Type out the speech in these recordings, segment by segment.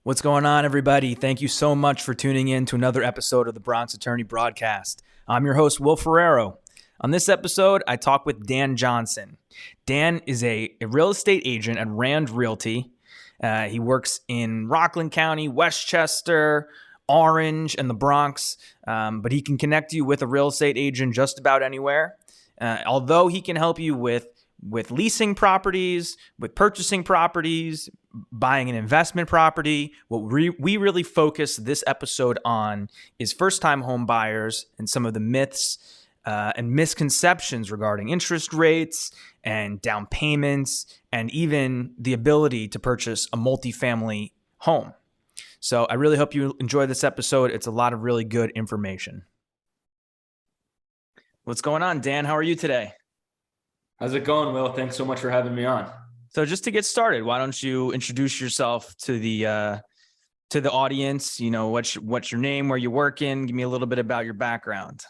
What's going on, everybody? Thank you so much for tuning in to another episode of the Bronx Attorney Broadcast. I'm your host, Will Ferrero. On this episode, I talk with Dan Johnson. Dan is a real estate agent at Rand Realty. He works in Rockland County, Westchester, Orange, and the Bronx, but he can connect you with a real estate agent just about anywhere. Although he can help you with leasing properties, with purchasing properties, buying an investment property. What we really focus this episode on is first-time home buyers and some of the myths and misconceptions regarding interest rates and down payments and even the ability to purchase a multifamily home. So I really hope you enjoy this episode. It's a lot of really good information. What's going on, Dan? How are you today? How's it going, Will? Thanks so much for having me on. So just to get started, why don't you introduce yourself to the audience? You know, what's your name, where you work in? Give me a little bit about your background.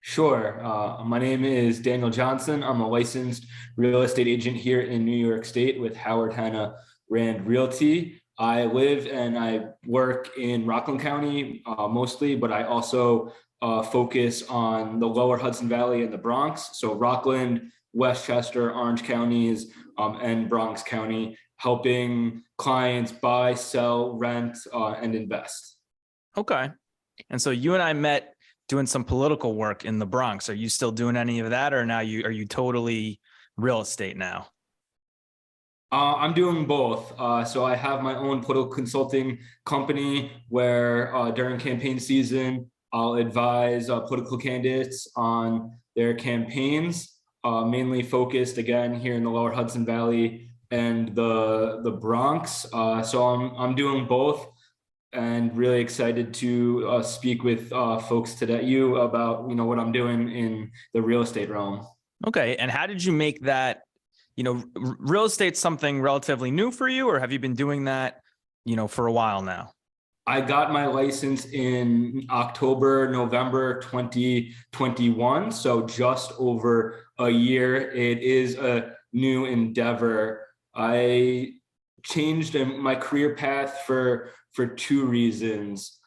Sure. My name is Daniel Johnson. I'm a licensed real estate agent here in New York State with Howard Hanna Rand Realty. I live and I work in Rockland County mostly, but I also focus on the Lower Hudson Valley and the Bronx. So Rockland, Westchester, Orange counties, and Bronx County, helping clients buy, sell, rent, and invest. Okay. And so you and I met doing some political work in the Bronx. Are you still doing any of that, or now are you totally real estate now? I'm doing both. So I have my own political consulting company where during campaign season, I'll advise political candidates on their campaigns. Mainly focused again here in the Lower Hudson Valley and the Bronx. So I'm doing both, and really excited to speak with folks today about what I'm doing in the real estate realm. Okay, and how did you make that? Real estate's something relatively new for you, or have you been doing that for a while now? I got my license in November 2021, so just over a year. It is a new endeavor. I changed my career path for two reasons.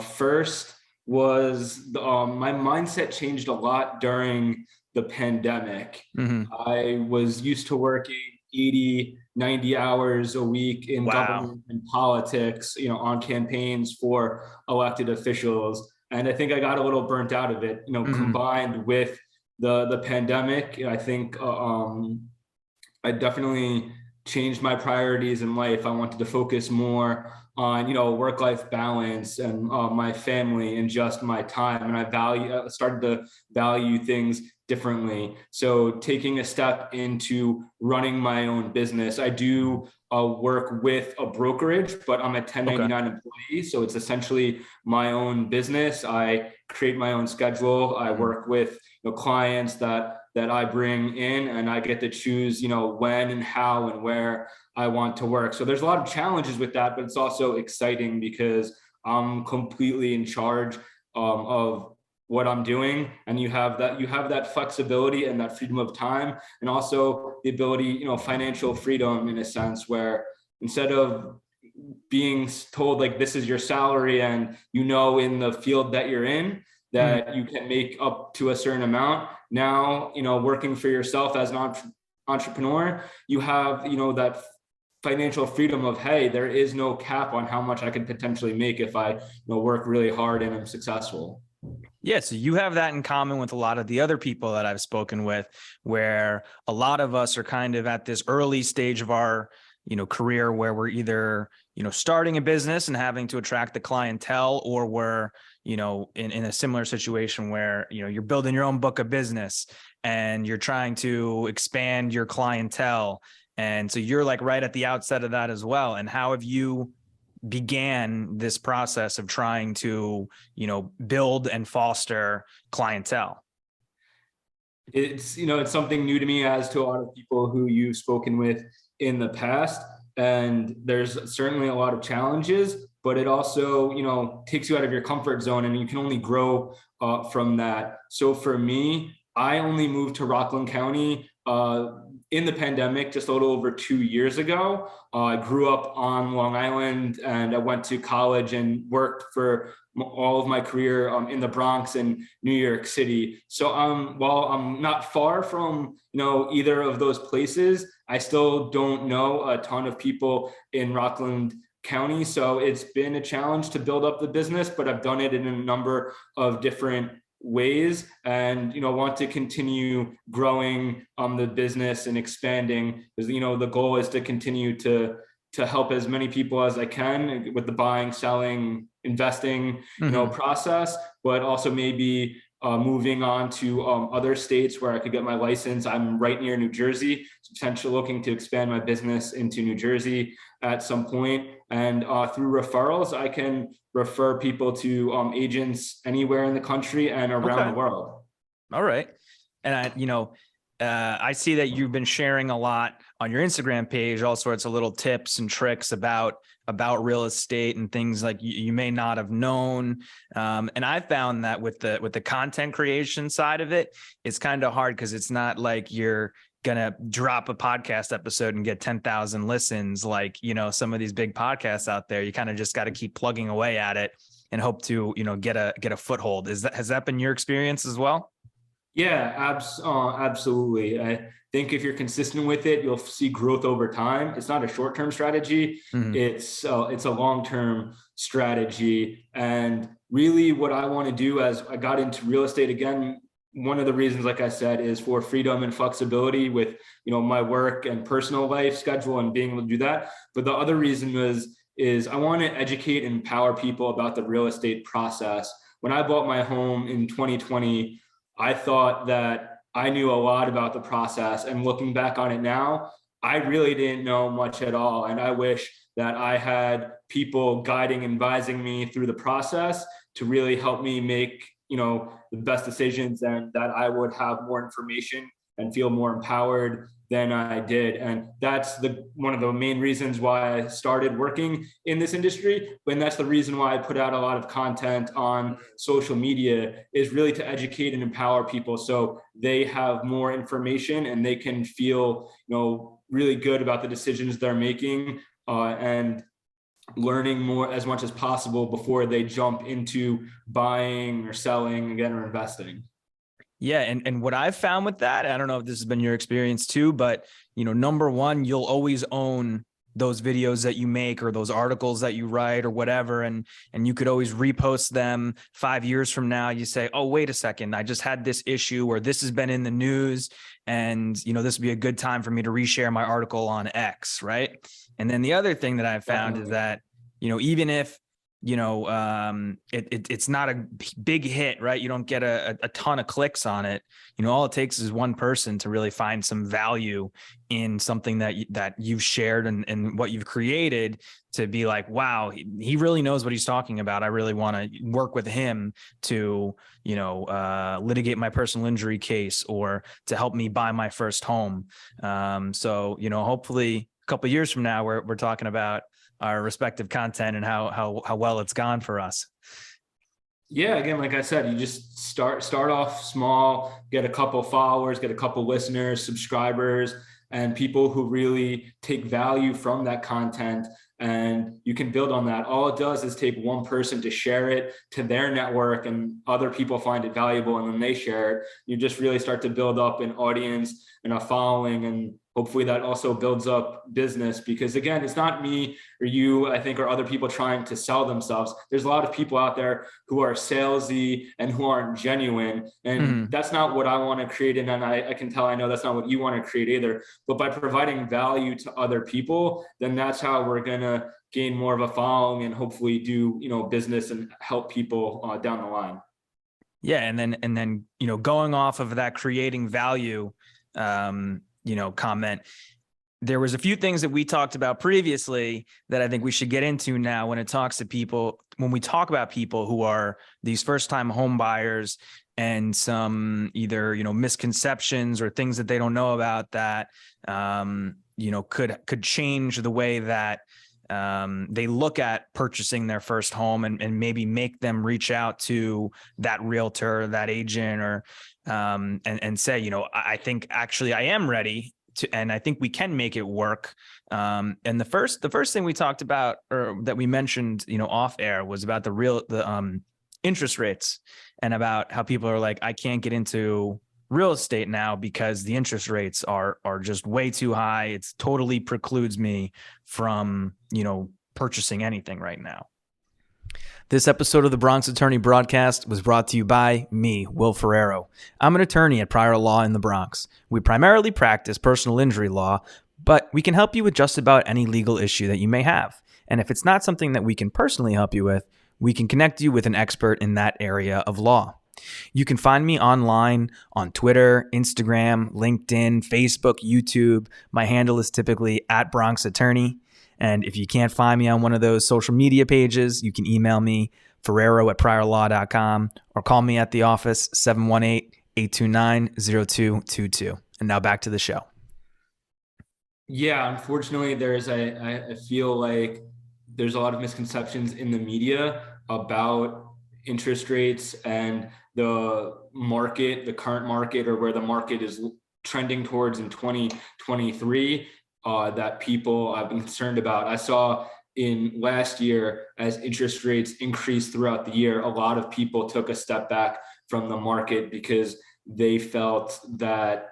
First was my mindset changed a lot during the pandemic. Mm-hmm. I was used to working 80, 90 hours a week in government and politics, on campaigns for elected officials. And I think I got a little burnt out of it, combined with the pandemic. I think I definitely changed my priorities in life. I wanted to focus more on, work-life balance and my family and just my time. And I started to value things differently. So taking a step into running my own business, I do work with a brokerage, but I'm a 1099 employee. So it's essentially my own business. I create my own schedule. I work with clients that I bring in, and I get to choose, when and how and where I want to work. So there's a lot of challenges with that, but it's also exciting because I'm completely in charge of what I'm doing, and you have that flexibility and that freedom of time, and also the ability, financial freedom in a sense, where instead of being told like this is your salary and in the field that you're in that you can make up to a certain amount, now working for yourself as an entrepreneur, you have that financial freedom of, hey, there is no cap on how much I could potentially make if I work really hard and I'm successful. Yeah, so you have that in common with a lot of the other people that I've spoken with, where a lot of us are kind of at this early stage of our, career where we're either, starting a business and having to attract the clientele, or we're, in a similar situation where, you're building your own book of business and you're trying to expand your clientele. And so you're like right at the outset of that as well. And how have you began this process of trying to, build and foster clientele? It's something new to me, as to a lot of people who you've spoken with in the past. And there's certainly a lot of challenges, but it also, takes you out of your comfort zone, and you can only grow from that. So for me, I only moved to Rockland County in the pandemic, just a little over 2 years ago. I grew up on Long Island, and I went to college and worked for all of my career in the Bronx and New York City. So while I'm not far from either of those places, I still don't know a ton of people in Rockland County. So it's been a challenge to build up the business, but I've done it in a number of different ways, and want to continue growing the business and expanding, because the goal is to continue to help as many people as I can with the buying, selling, investing process, but also maybe moving on to other states where I could get my license. I'm right near New Jersey, so potentially looking to expand my business into New Jersey at some point. And through referrals, I can refer people to agents anywhere in the country and around the world. All right. And I see that you've been sharing a lot on your Instagram page, all sorts of little tips and tricks about real estate and things like you may not have known. And I found that with the content creation side of it, it's kind of hard because it's not like you're gonna drop a podcast episode and get 10,000 listens like some of these big podcasts out there. You kind of just got to keep plugging away at it and hope to get a foothold. Has that been your experience as well? Yeah, absolutely. I think if you're consistent with it, you'll see growth over time. It's not a short-term strategy. It's a long-term strategy. And really what I want to do as I got into real estate, again, one of the reasons, like I said, is for freedom and flexibility with, my work and personal life schedule and being able to do that. But the other reason is I want to educate and empower people about the real estate process. When I bought my home in 2020, I thought that I knew a lot about the process, and looking back on it now, I really didn't know much at all. And I wish that I had people guiding and advising me through the process to really help me make the best decisions, and that I would have more information and feel more empowered than I did. And that's one of the main reasons why I started working in this industry. And that's the reason why I put out a lot of content on social media, is really to educate and empower people so they have more information and they can feel, really good about the decisions they're making, and learning more as much as possible before they jump into buying or selling again or investing. Yeah. And what I've found with that, I don't know if this has been your experience too, but number one, you'll always own those videos that you make or those articles that you write or whatever. And you could always repost them 5 years from now. You say, oh, wait a second, I just had this issue, or this has been in the news, and this would be a good time for me to reshare my article on X. Right. And then the other thing that I've found is that, even if, it's not a big hit, right? You don't get a ton of clicks on it. All it takes is one person to really find some value in something that you've shared and what you've created, to be like, wow, he really knows what he's talking about. I really want to work with him to, litigate my personal injury case, or to help me buy my first home. So, hopefully a couple of years from now, we're talking about our respective content and how well it's gone for us. Yeah, again, like I said, you just start off small, get a couple followers, get a couple listeners, subscribers, and people who really take value from that content, and you can build on that. All it does is take one person to share it to their network, and other people find it valuable, and then they share it. You just really start to build up an audience and a following, and hopefully that also builds up business, because again, it's not me or you, I think, or other people trying to sell themselves. There's a lot of people out there who are salesy and who aren't genuine. And that's not what I want to create. And I can tell, I know that's not what you want to create either. But by providing value to other people, then that's how we're going to gain more of a following and hopefully do, business and help people down the line. Yeah. And then, going off of that, creating value, comment. There was a few things that we talked about previously that I think we should get into now when we talk about people who are these first-time home buyers, and some either, misconceptions or things that they don't know about that, could change the way that they look at purchasing their first home, and maybe make them reach out to that realtor, that agent, or and say, I think actually I am ready and I think we can make it work. And the first thing we talked about, or that we mentioned, off air, was about the interest rates, and about how people are like, I can't get into real estate now because the interest rates are just way too high. It's totally precludes me from, purchasing anything right now. This episode of the Bronx Attorney Broadcast was brought to you by me, Will Ferrero. I'm an attorney at Prior Law in the Bronx. We primarily practice personal injury law, but we can help you with just about any legal issue that you may have. And if it's not something that we can personally help you with, we can connect you with an expert in that area of law. You can find me online on Twitter, Instagram, LinkedIn, Facebook, YouTube. My handle is typically @BronxAttorney. And if you can't find me on one of those social media pages, you can email me, ferrero@priorlaw.com, or call me at the office, 718-829-0222. And now back to the show. Yeah, unfortunately, I feel like there's a lot of misconceptions in the media about interest rates and the market, the current market, or where the market is trending towards in 2023. That people have been concerned about. I saw in last year, as interest rates increased throughout the year, a lot of people took a step back from the market because they felt that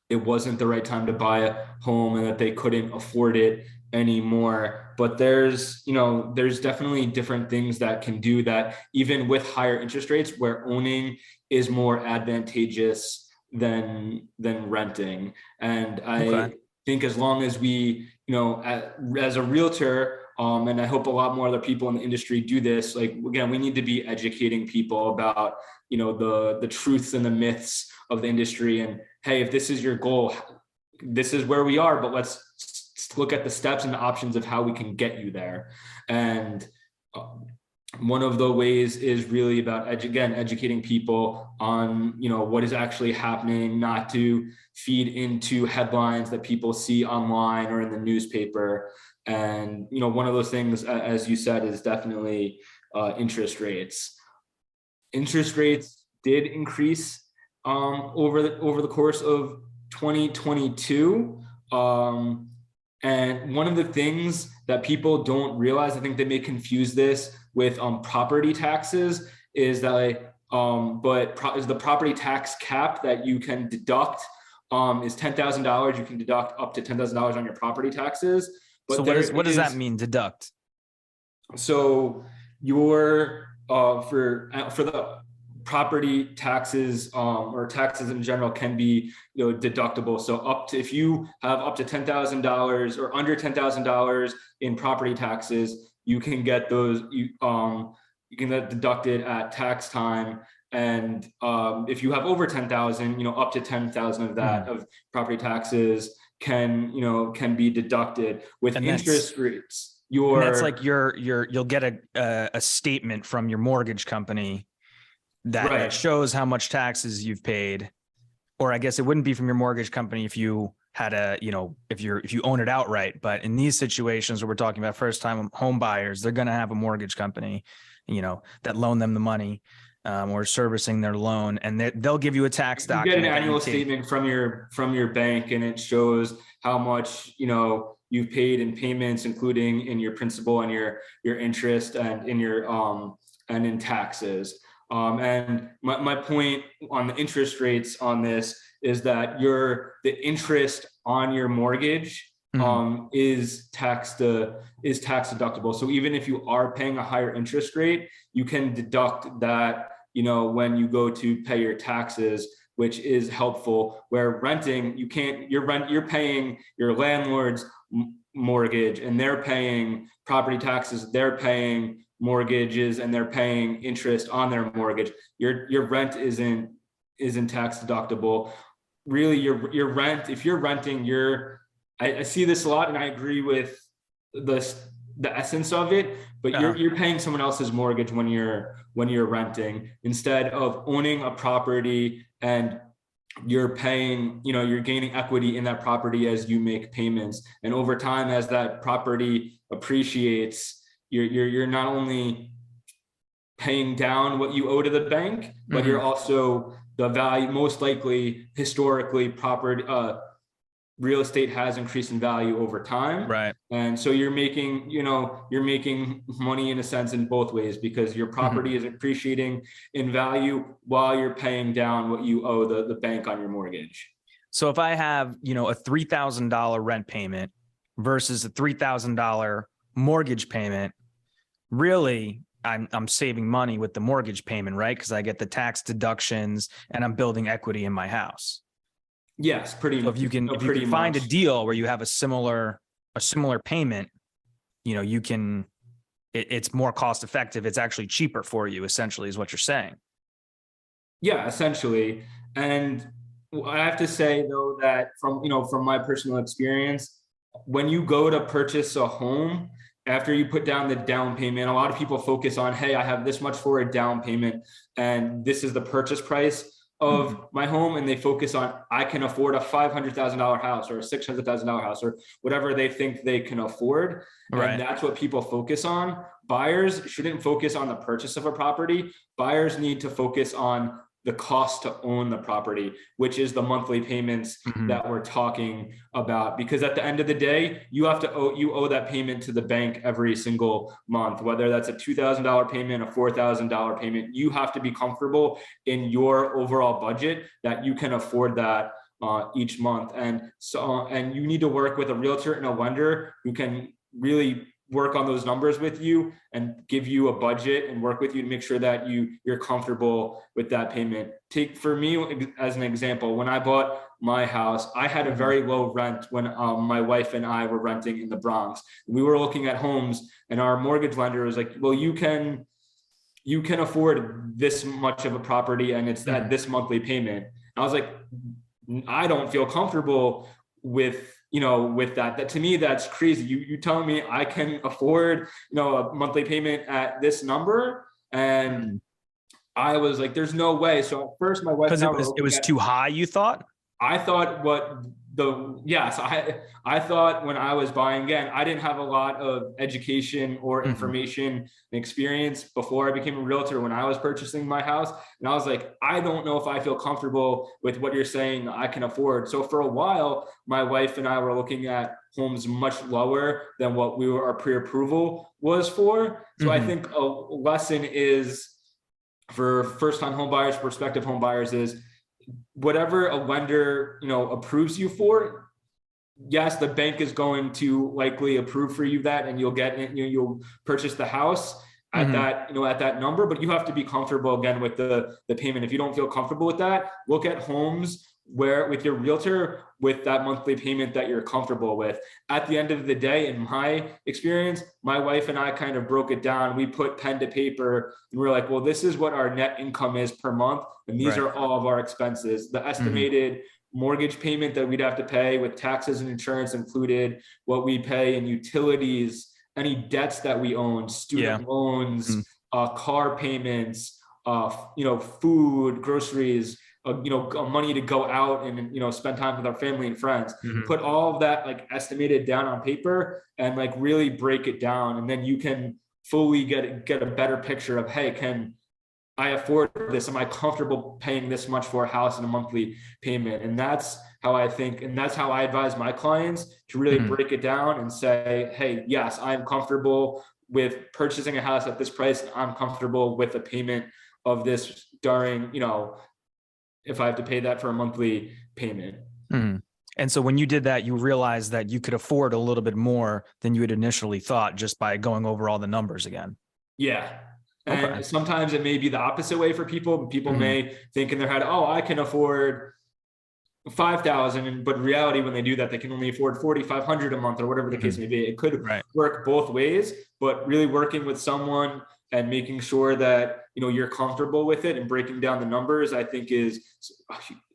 it wasn't the right time to buy a home and that they couldn't afford it anymore. But there's definitely different things that can do that, even with higher interest rates, where owning is more advantageous than renting. And I think as long as we, as a realtor, and I hope a lot more other people in the industry do this, like, again, we need to be educating people about, the truths and the myths of the industry. And hey, if this is your goal, this is where we are, but let's look at the steps and the options of how we can get you there. And one of the ways is really about, educating people on, what is actually happening, not to feed into headlines that people see online or in the newspaper. And, one of those things, as you said, is definitely interest rates. Interest rates did increase over the course of 2022. And one of the things that people don't realize, I think they may confuse this with property taxes, is that is the property tax cap that you can deduct is $10,000. You can deduct up to $10,000 on your property taxes. But so what does that mean, deduct? So your for the property taxes or taxes in general can be deductible. So if you have up to $10,000 or under $10,000 in property taxes, you can get those you can get deducted at tax time. And if you have over 10,000, up to 10,000 of that of property taxes can be deducted. With interest rates. And that's like you'll get a statement from your mortgage company that shows how much taxes you've paid. Or I guess it wouldn't be from your mortgage company if you had if you own it outright. But in these situations where we're talking about first time home buyers, they're going to have a mortgage company, that loan them the money or servicing their loan, and they'll give you a tax document. You get an annual statement from your bank, and it shows how much you've paid in payments, including in your principal and your interest and in your and in taxes. And my point on the interest rates on this is that the interest on your mortgage is tax deductible. So even if you are paying a higher interest rate, you can deduct that when you go to pay your taxes, which is helpful. Where renting, you can't. You're paying your landlord's mortgage, and they're paying property taxes. They're paying mortgages, and they're paying interest on their mortgage. Your rent isn't tax deductible. Really, your rent, if you're renting, I see this a lot, and I agree with the essence of it, but you're paying someone else's mortgage when you're renting, instead of owning a property, and you're paying, you're gaining equity in that property as you make payments. And over time, as that property appreciates, you're not only paying down what you owe to the bank, but you're also the value, most likely historically property, real estate has increased in value over time. Right. And so you're making money in a sense in both ways, because your property is appreciating in value while you're paying down what you owe the bank on your mortgage. So if I have, a $3,000 rent payment versus a $3,000 mortgage payment, really I'm saving money with the mortgage payment, right? Because I get the tax deductions and I'm building equity in my house. Yes, pretty. So if you can find a deal where you have a similar payment, it's more cost effective. It's actually cheaper for you, essentially, is what you're saying. Yeah, essentially. And I have to say though that from my personal experience, when you go to purchase a home, after you put down the down payment, a lot of people focus on, hey, I have this much for a down payment and this is the purchase price of my home. And they focus on, I can afford a $500,000 house or a $600,000 house or whatever they think they can afford. Right. And that's what people focus on. Buyers shouldn't focus on the purchase of a property. Buyers need to focus on the cost to own the property, which is the monthly payments that we're talking about. Because at the end of the day, you owe that payment to the bank every single month, whether that's a $2,000 payment, a $4,000 payment. You have to be comfortable in your overall budget that you can afford that each month. And you need to work with a realtor and a lender who can really work on those numbers with you and give you a budget and work with you to make sure that you're comfortable with that payment. Take for me as an example, when I bought my house, I had a very low rent when my wife and I were renting in the Bronx. We were looking at homes and our mortgage lender was like, well, you can afford this much of a property and it's at this monthly payment. I was like, I don't feel comfortable with that. That to me, that's crazy. You telling me I can afford, a monthly payment at this number? And I was like, there's no way. So at first my wife, because it was too high, you thought? I thought I thought when I was buying, again, I didn't have a lot of education or information and experience before I became a realtor when I was purchasing my house. And I was like, I don't know if I feel comfortable with what you're saying I can afford. So for a while, my wife and I were looking at homes much lower than what our pre-approval was for. So I think a lesson is for first-time home buyers, prospective home buyers is, whatever a lender, approves you for, yes, the bank is going to likely approve for you that, and you'll get it, you'll purchase the house at that, at that number, but you have to be comfortable again with the payment. If you don't feel comfortable with that, look at homes where with your realtor with that monthly payment that you're comfortable with. At the end of the day, in my experience, my wife and I kind of broke it down. We put pen to paper and we're like, well, this is what our net income is per month. And these are all of our expenses. The estimated mortgage payment that we'd have to pay with taxes and insurance included, what we pay in utilities, any debts that we own, student loans, car payments, food, groceries, money to go out and, spend time with our family and friends, put all of that like estimated down on paper and like really break it down. And then you can fully get a better picture of, hey, can I afford this? Am I comfortable paying this much for a house and a monthly payment? And that's how I think, and that's how I advise my clients to really break it down and say, hey, yes, I'm comfortable with purchasing a house at this price. I'm comfortable with a payment of this during, if I have to pay that for a monthly payment. And so when you did that, you realized that you could afford a little bit more than you had initially thought just by going over all the numbers again. Yeah. And sometimes it may be the opposite way for people. People may think in their head, oh, I can afford $5,000, but in reality, when they do that, they can only afford $4,500 a month or whatever the case may be. It could work both ways, but really working with someone and making sure that, you're comfortable with it and breaking down the numbers, I think is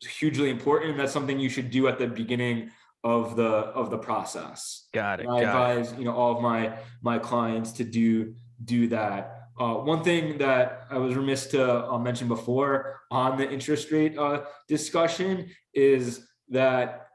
hugely important. And that's something you should do at the beginning of the process. Got it. And I advise, all of my clients to do that. One thing that I was remiss to mention before on the interest rate discussion is that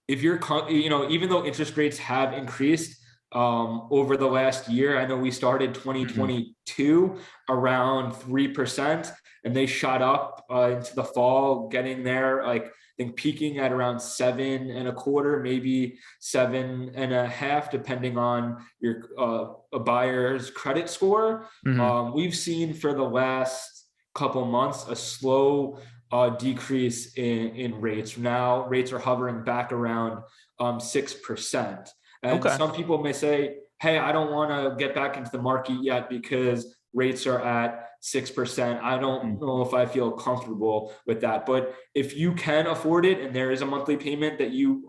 if you're, even though interest rates have increased over the last year, I know we started 2022 around 3%, and they shot up into the fall, getting there like think peaking at around 7.25, maybe 7.5, depending on your a buyer's credit score. We've seen for the last couple months a slow decrease in rates. Now rates are hovering back around 6%. And some people may say, hey, I don't want to get back into the market yet because rates are at 6%. I don't know if I feel comfortable with that. But if you can afford it and there is a monthly payment that you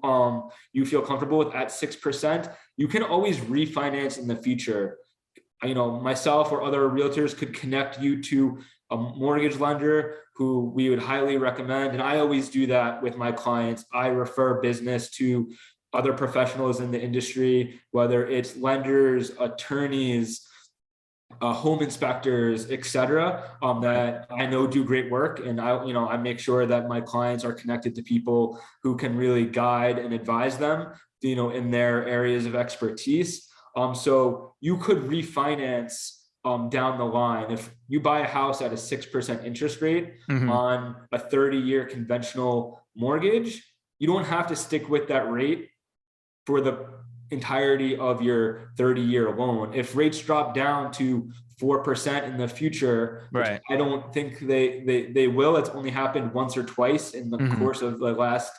feel comfortable with at 6%, you can always refinance in the future. Myself or other realtors could connect you to a mortgage lender who we would highly recommend. And I always do that with my clients. I refer business to other professionals in the industry, whether it's lenders, attorneys, home inspectors, etc., that I know do great work. And I make sure that my clients are connected to people who can really guide and advise them, in their areas of expertise. So you could refinance down the line. If you buy a house at a 6% interest rate on a 30-year conventional mortgage, you don't have to stick with that rate for the entirety of your 30-year loan. If rates drop down to 4% in the future, which I don't think they will. It's only happened once or twice in the course of the last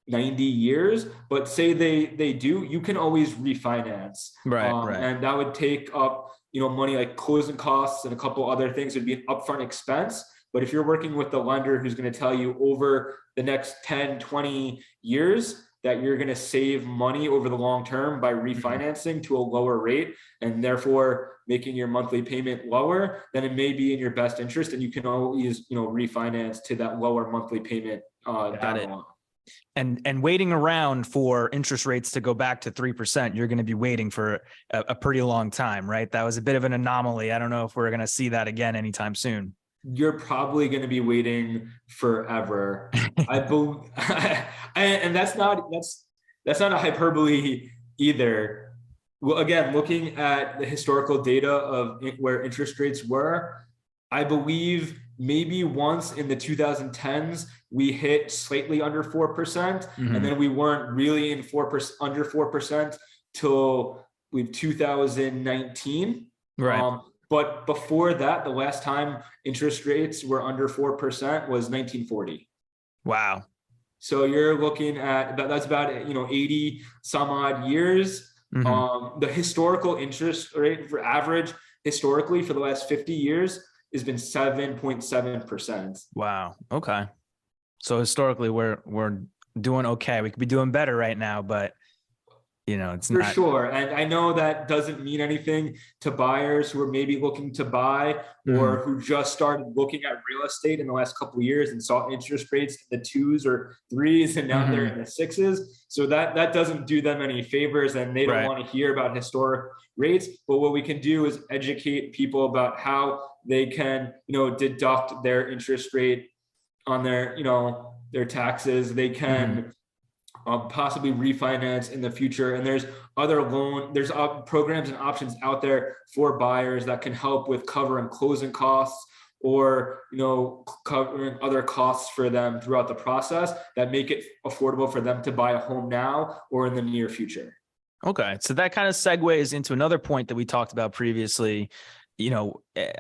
90 years. But say they do, you can always refinance. And that would take up money like closing costs and a couple other things. Would be an upfront expense. But if you're working with the lender who's going to tell you over the next 10, 20 years that you're going to save money over the long term by refinancing to a lower rate and therefore making your monthly payment lower, then it may be in your best interest, and you can always, refinance to that lower monthly payment down the line. And waiting around for interest rates to go back to 3%, you're going to be waiting for a pretty long time, right? That was a bit of an anomaly. I don't know if we're going to see that again anytime soon. You're probably going to be waiting forever. I believe, and that's not a hyperbole either. Well, again, looking at the historical data of where interest rates were, I believe maybe once in the 2010s we hit slightly under 4%, and then we weren't really in 4% under 4% till 2019. But before that, the last time interest rates were under 4% was 1940. Wow. So you're looking at that's about 80 some odd years. The historical interest rate for average historically for the last 50 years has been 7.7%. Wow. Okay. So historically we're doing okay. We could be doing better right now, but it's for sure. And I know that doesn't mean anything to buyers who are maybe looking to buy or who just started looking at real estate in the last couple of years and saw interest rates in the 2s or 3s and now they're in the 6s. So that doesn't do them any favors, and they don't want to hear about historic rates. But what we can do is educate people about how they can, deduct their interest rate on their taxes. They can possibly refinance in the future. And there's there's programs and options out there for buyers that can help with covering closing costs or, covering other costs for them throughout the process that make it affordable for them to buy a home now or in the near future. Okay. So that kind of segues into another point that we talked about previously.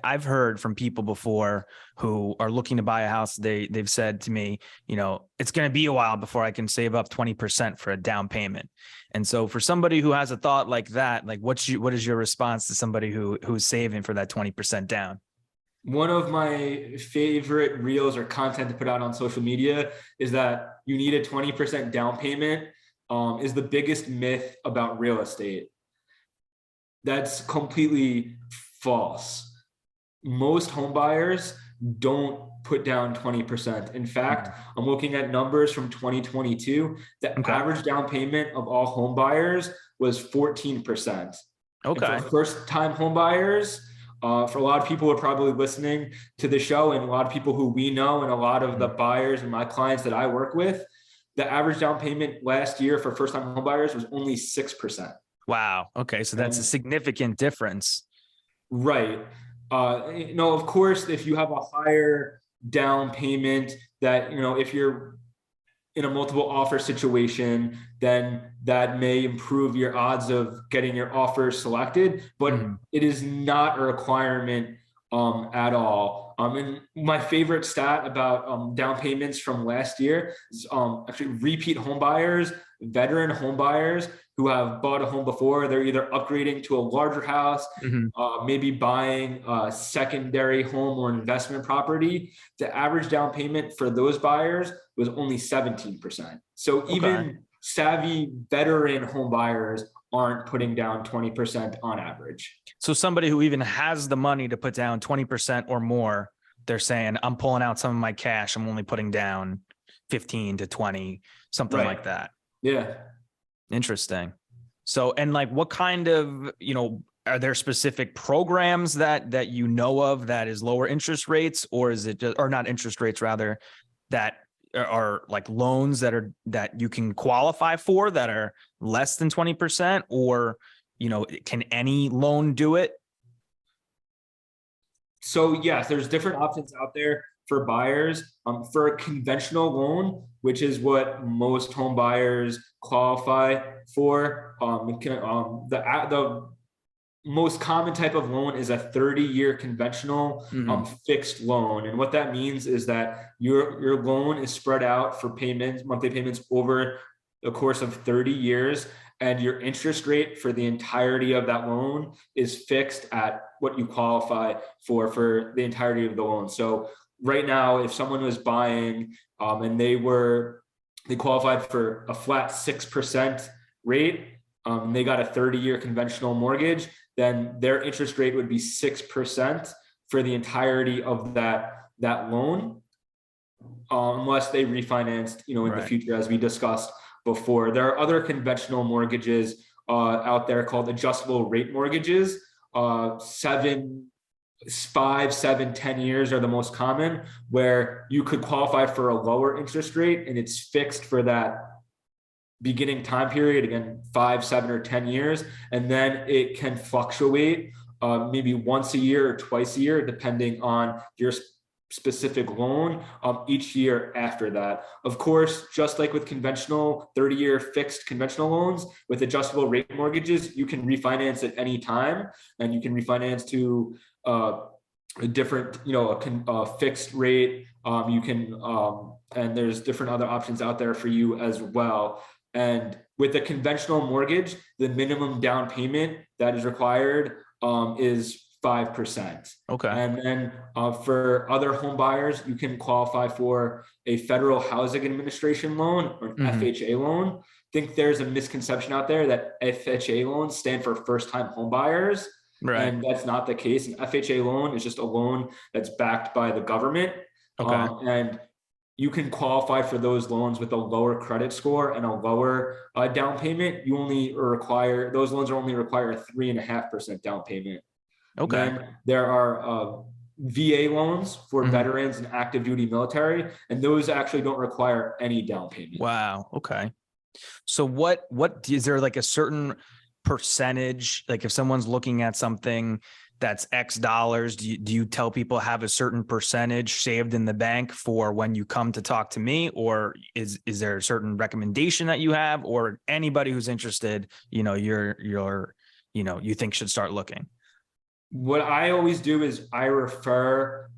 I've heard from people before who are looking to buy a house. They've said to me, it's going to be a while before I can save up 20% for a down payment. And so for somebody who has a thought like that, like what is your response to somebody who's saving for that 20% down? One of my favorite reels or content to put out on social media is that you need a 20% down payment is the biggest myth about real estate. That's completely false. Most home buyers don't put down 20%. In fact, I'm looking at numbers from 2022. The average down payment of all home buyers was 14%. Okay. For first-time home buyers, for a lot of people who are probably listening to the show and a lot of people who we know and a lot of the buyers and my clients that I work with, the average down payment last year for first-time home buyers was only 6%. Wow. Okay. So that's a significant difference. Right. Of course, if you have a higher down payment that, if you're in a multiple offer situation, then that may improve your odds of getting your offer selected, but it is not a requirement at all. And my favorite stat about down payments from last year is actually repeat home buyers, veteran home buyers who have bought a home before. They're either upgrading to a larger house, maybe buying a secondary home or investment property. The average down payment for those buyers was only 17%. So even savvy veteran home buyers aren't putting down 20% on average. So somebody who even has the money to put down 20% or more, they're saying, I'm pulling out some of my cash. I'm only putting down 15 to 20, something like that. Yeah. Interesting. So, and like, what kind of, are there specific programs that you know of that is lower interest rates, or is it just, or not interest rates rather, that are like loans that you can qualify for that are less than 20%, or, can any loan do it? So yes, there's different options out there for buyers. For a conventional loan, which is what most home buyers qualify for, the most common type of loan is a 30-year conventional fixed loan. And what that means is that your loan is spread out for payments, monthly payments over the course of 30 years. And your interest rate for the entirety of that loan is fixed at what you qualify for the entirety of the loan. So right now, if someone was buying and they qualified for a flat 6% rate, they got a 30-year conventional mortgage, then their interest rate would be 6% for the entirety of that loan, unless they refinanced, in the future, as we discussed before. There are other conventional mortgages out there called adjustable rate mortgages. 5, 7, 10 years are the most common, where you could qualify for a lower interest rate and it's fixed for that beginning time period, again, 5, 7, or 10 years. And then it can fluctuate maybe once a year or twice a year, depending on your specific loan each year after that. Of course, just like with conventional 30-year fixed conventional loans, with adjustable rate mortgages, you can refinance at any time, and you can refinance to a different, a fixed rate. And there's different other options out there for you as well. And with a conventional mortgage, the minimum down payment that is required is 5%. Okay. And then for other home buyers, you can qualify for a Federal Housing Administration loan, or an FHA loan. I think there's a misconception out there that FHA loans stand for first-time home buyers. Right. And that's not the case. An FHA loan is just a loan that's backed by the government. Okay. And you can qualify for those loans with a lower credit score and a lower down payment. Those loans only require a 3.5% down payment. Okay. Then there are VA loans for veterans and active duty military, and those actually don't require any down payment. Wow. Okay. So what is there, like a certain percentage, like if someone's looking at something that's X dollars, do you tell people have a certain percentage saved in the bank for when you come to talk to me, or is there a certain recommendation that you have, or anybody who's interested, you think should start looking? What I always do is I refer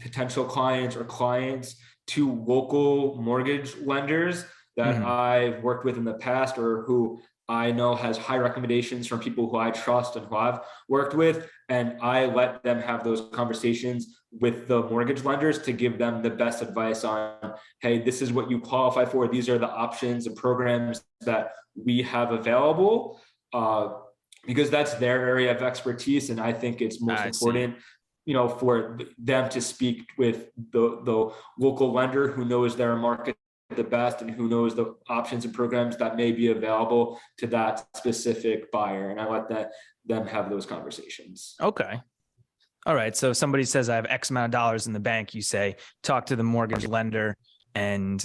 potential clients or clients to local mortgage lenders that I've worked with in the past, or who I know has high recommendations from people who I trust and who I've worked with. And I let them have those conversations with the mortgage lenders to give them the best advice on, hey, this is what you qualify for. These are the options and programs that we have available. Because that's their area of expertise. And I think it's most important, for them to speak with the local lender who knows their market the best and who knows the options and programs that may be available to that specific buyer. And I let them have those conversations. Okay. All right. So if somebody says I have X amount of dollars in the bank, you say, talk to the mortgage lender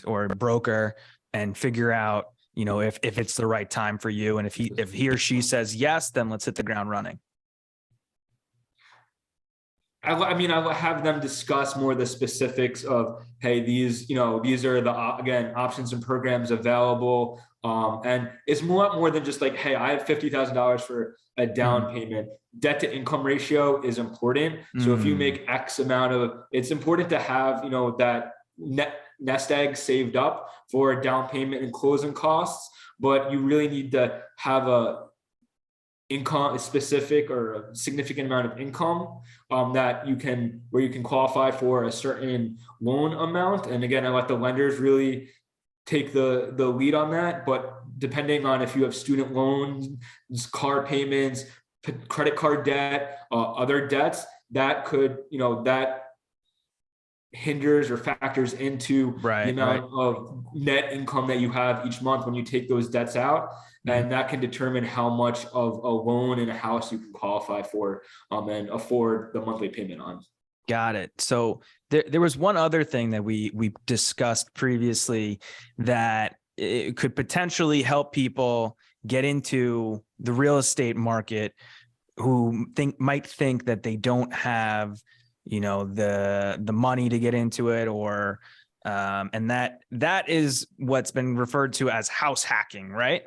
or broker and figure out, if it's the right time for you. And if he or she says yes, then let's hit the ground running. I mean, I will have them discuss more the specifics of, hey, these are the, again, options and programs available. And it's more than just like, hey, I have $50,000 for a down payment. Debt to income ratio is important. So if you make X amount of, it's important to have, that nest egg saved up for a down payment and closing costs, but you really need to have a specific or a significant amount of income that where you can qualify for a certain loan amount. And again, I let the lenders really take the lead on that. But depending on if you have student loans, car payments, credit card debt, other debts, that could, that hinders or factors into the amount of net income that you have each month when you take those debts out. And that can determine how much of a loan in a house you can qualify for and afford the monthly payment on. Got it. So there was one other thing that we discussed previously that it could potentially help people get into the real estate market who might think that they don't have, the money to get into it, or and that is what's been referred to as house hacking, right?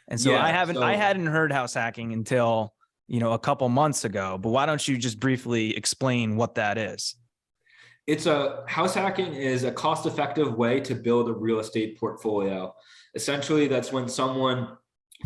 And so I hadn't heard house hacking until, a couple months ago, but why don't you just briefly explain what that is? House hacking is a cost-effective way to build a real estate portfolio. Essentially, that's when someone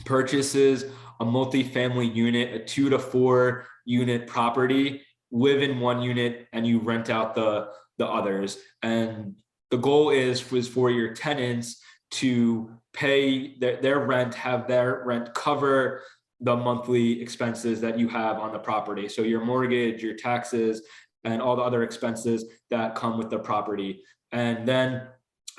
purchases a multifamily unit, a 2 to 4 unit property, live in one unit, and you rent out the others. And the goal is for your tenants to pay their rent, have their rent cover the monthly expenses that you have on the property. So your mortgage, your taxes, and all the other expenses that come with the property. And then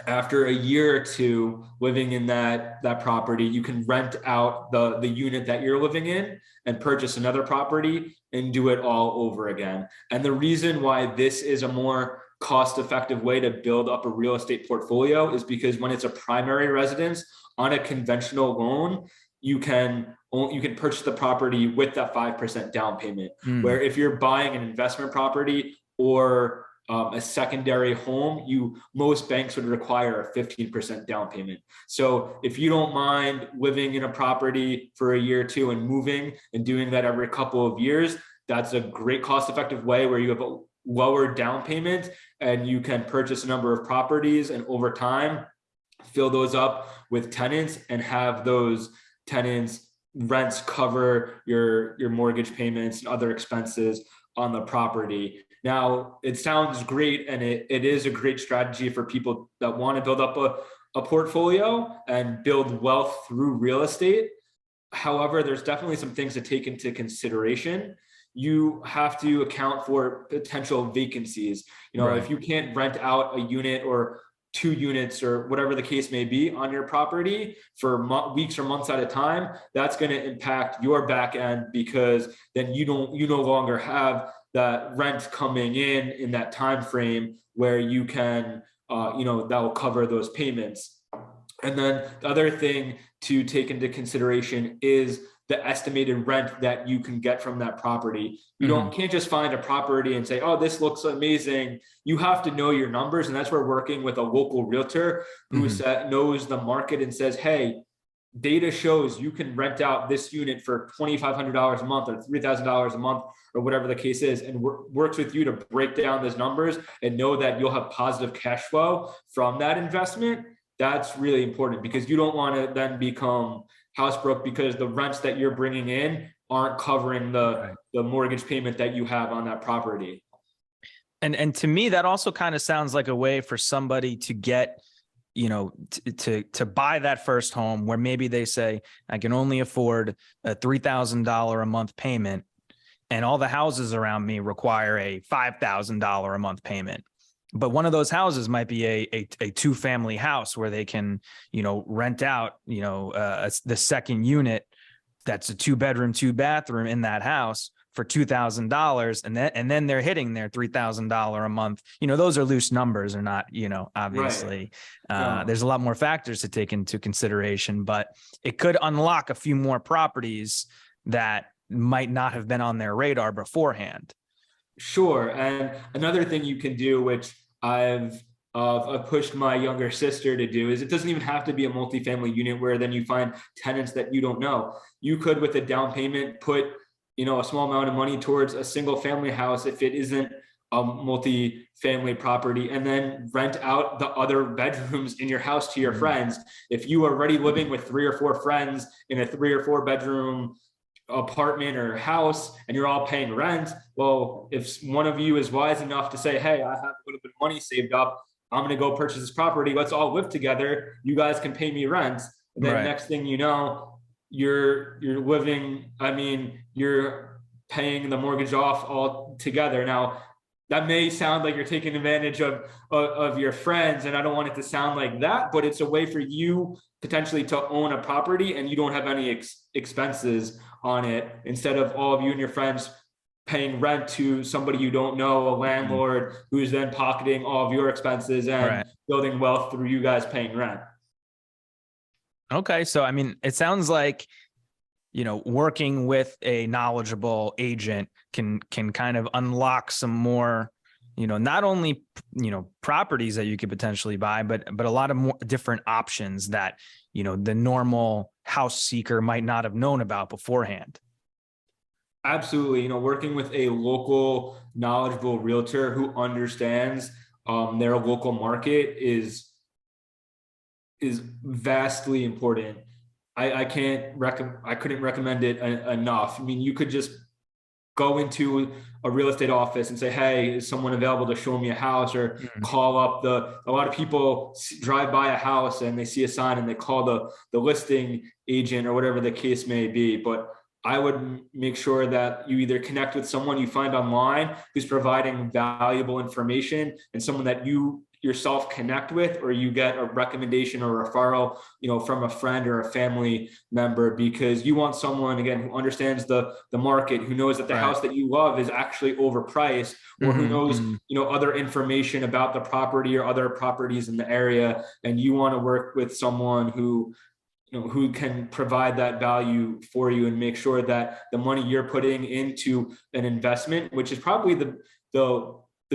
after a year or two living in that property, you can rent out the unit that you're living in and purchase another property and do it all over again. And the reason why this is a more cost-effective way to build up a real estate portfolio is because when it's a primary residence on a conventional loan, you can purchase the property with that 5% down payment. Where if you're buying an investment property or a secondary home, most banks would require a 15% down payment. So if you don't mind living in a property for a year or two and moving and doing that every couple of years, that's a great cost-effective way where you have a lower down payment and you can purchase a number of properties and over time fill those up with tenants and have those tenants rents cover your mortgage payments and other expenses on the property. Now, it sounds great, and it is a great strategy for people that want to build up a portfolio and build wealth through real estate. However, there's definitely some things to take into consideration. You have to account for potential vacancies. If you can't rent out a unit or 2 units or whatever the case may be on your property for weeks or months at a time, that's going to impact your back end, because then you no longer have that rent coming in that time frame where you can that will cover those payments. And then the other thing to take into consideration is the estimated rent that you can get from that property. You can't just find a property and say, oh, this looks amazing. You have to know your numbers. And that's where working with a local realtor who knows the market and says, hey, data shows you can rent out this unit for $2,500 a month or $3,000 a month or whatever the case is, and works with you to break down those numbers and know that you'll have positive cash flow from that investment. That's really important, because you don't want to then become house broke because the rents that you're bringing in aren't covering the mortgage payment that you have on that property. And to me, that also kind of sounds like a way for somebody to get, to buy that first home where maybe they say, I can only afford a $3,000 a month payment, and all the houses around me require a $5,000 a month payment. But one of those houses might be a 2-family house where they can, rent out, the second unit that's a 2-bedroom, 2-bathroom in that house for $2,000, and then they're hitting their $3,000 a month. Those are loose numbers, or not. Obviously, there's a lot more factors to take into consideration, but it could unlock a few more properties that might not have been on their radar beforehand. Sure. And another thing you can do, which I've pushed my younger sister to do, is it doesn't even have to be a multifamily unit where then you find tenants that you don't know. You could, with a down payment, put, a small amount of money towards a single family house if it isn't a multi-family property, and then rent out the other bedrooms in your house to your friends. If you are already living with 3 or 4 friends in a 3 or 4 bedroom apartment or house and you're all paying rent, well, if one of you is wise enough to say, hey, I have a little bit of money saved up, I'm going to go purchase this property, let's all live together, you guys can pay me rent. And then next thing you know, you're living, you're paying the mortgage off all together. Now that may sound like you're taking advantage of your friends, and I don't want it to sound like that, but it's a way for you potentially to own a property and you don't have any expenses on it, instead of all of you and your friends paying rent to somebody you don't know, a landlord who's then pocketing all of your expenses and building wealth through you guys paying rent. Okay. So, it sounds like, working with a knowledgeable agent can kind of unlock some more, not only, properties that you could potentially buy, but a lot of more different options that, the normal house seeker might not have known about beforehand. Absolutely. Working with a local knowledgeable realtor who understands their local market is vastly important. I couldn't recommend it enough. You could just go into a real estate office and say, hey, is someone available to show me a house? Or call up a lot of people drive by a house and they see a sign and they call the listing agent or whatever the case may be. But I would make sure that you either connect with someone you find online who's providing valuable information, and someone that you yourself connect with, or you get a recommendation or a referral, from a friend or a family member, because you want someone, again, who understands the market, who knows that the house that you love is actually overpriced, or who knows, other information about the property or other properties in the area. And you want to work with someone who can provide that value for you and make sure that the money you're putting into an investment, which is probably the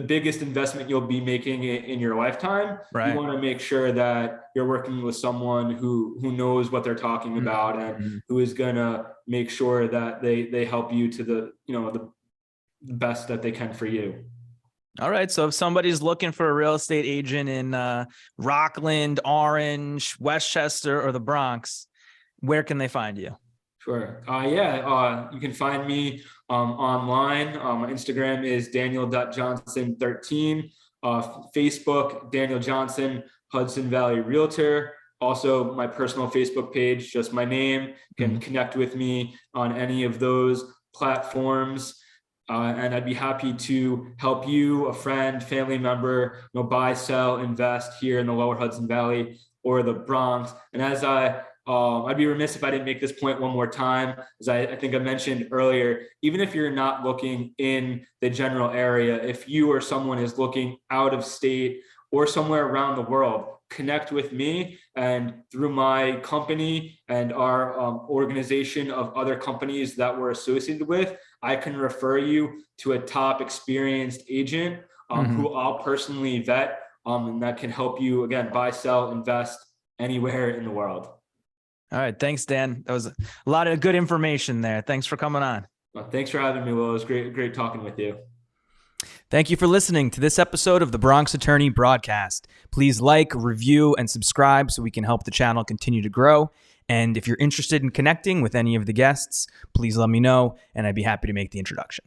biggest investment you'll be making in your lifetime. You want to make sure that you're working with someone who knows what they're talking about, and who is going to make sure that they help you to the best that they can for you. All right. So if somebody's looking for a real estate agent in Rockland, Orange, Westchester, or the Bronx, where can they find you? Sure. You can find me online. My Instagram is daniel.johnson13. Facebook, Daniel Johnson, Hudson Valley Realtor. Also, my personal Facebook page, just my name. You can connect with me on any of those platforms. And I'd be happy to help you, a friend, family member, buy, sell, invest here in the Lower Hudson Valley or the Bronx. And as I'd be remiss if I didn't make this point one more time, as I think I mentioned earlier, even if you're not looking in the general area, if you or someone is looking out of state or somewhere around the world, connect with me, and through my company and our organization of other companies that we're associated with, I can refer you to a top experienced agent who I'll personally vet, and that can help you, again, buy, sell, invest anywhere in the world. All right. Thanks, Dan. That was a lot of good information there. Thanks for coming on. Well, thanks for having me, Will. It was great talking with you. Thank you for listening to this episode of the Bronx Attorney Broadcast. Please like, review, and subscribe so we can help the channel continue to grow. And if you're interested in connecting with any of the guests, please let me know, and I'd be happy to make the introduction.